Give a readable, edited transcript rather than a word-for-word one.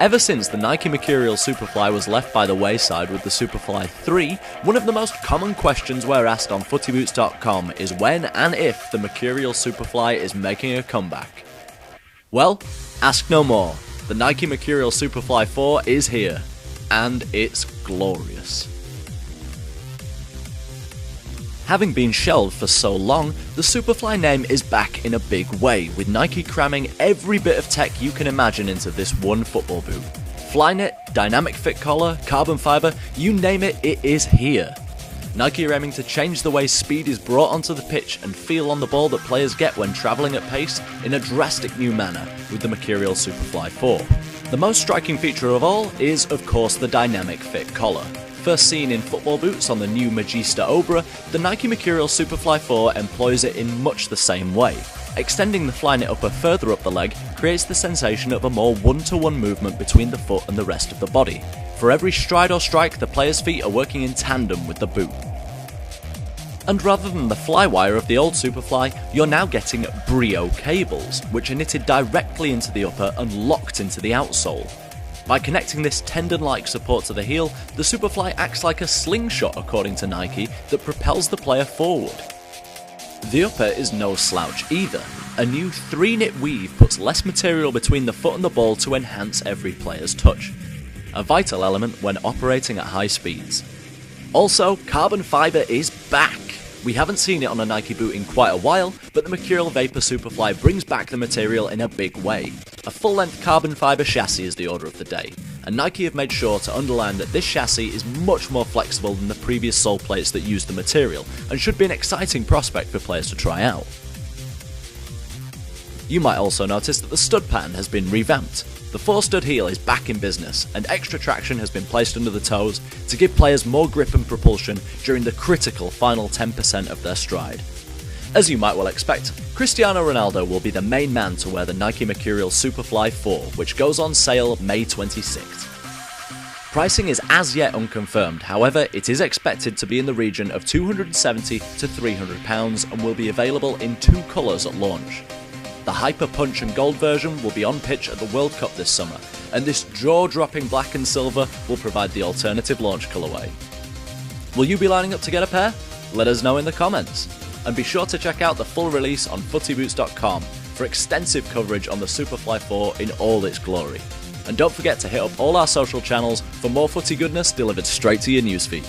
Ever since the Nike Mercurial Superfly was left by the wayside with the Superfly 3, one of the most common questions we're asked on footyboots.com is when and if the Mercurial Superfly is making a comeback. Well, ask no more. The Nike Mercurial Superfly 4 is here, and it's glorious. Having been shelved for so long, the Superfly name is back in a big way, with Nike cramming every bit of tech you can imagine into this one football boot. Flyknit, dynamic fit collar, carbon fiber, you name it, it is here. Nike are aiming to change the way speed is brought onto the pitch and feel on the ball that players get when travelling at pace in a drastic new manner with the Mercurial Superfly 4. The most striking feature of all is, of course, the dynamic fit collar. First seen in football boots on the new Magista Obra, the Nike Mercurial Superfly 4 employs it in much the same way. Extending the Flyknit upper further up the leg creates the sensation of a more one-to-one movement between the foot and the rest of the body. For every stride or strike, the player's feet are working in tandem with the boot. And rather than the flywire of the old Superfly, you're now getting Brio cables, which are knitted directly into the upper and locked into the outsole. By connecting this tendon-like support to the heel, the Superfly acts like a slingshot, according to Nike, that propels the player forward. The upper is no slouch either. A new 3-knit weave puts less material between the foot and the ball to enhance every player's touch, a vital element when operating at high speeds. Also, carbon fiber is back! We haven't seen it on a Nike boot in quite a while, but the Mercurial Vapor Superfly brings back the material in a big way. A full-length carbon fiber chassis is the order of the day, and Nike have made sure to underline that this chassis is much more flexible than the previous sole plates that used the material, and should be an exciting prospect for players to try out. You might also notice that the stud pattern has been revamped. The 4-stud heel is back in business, and extra traction has been placed under the toes to give players more grip and propulsion during the critical final 10% of their stride. As you might well expect, Cristiano Ronaldo will be the main man to wear the Nike Mercurial Superfly 4, which goes on sale May 26th. Pricing is as yet unconfirmed, however it is expected to be in the region of £270 to £300 and will be available in 2 colours at launch. The Hyper Punch and Gold version will be on pitch at the World Cup this summer, and this jaw-dropping black and silver will provide the alternative launch colourway. Will you be lining up to get a pair? Let us know in the comments. And be sure to check out the full release on footyboots.com for extensive coverage on the Superfly 4 in all its glory. And don't forget to hit up all our social channels for more footy goodness delivered straight to your newsfeed.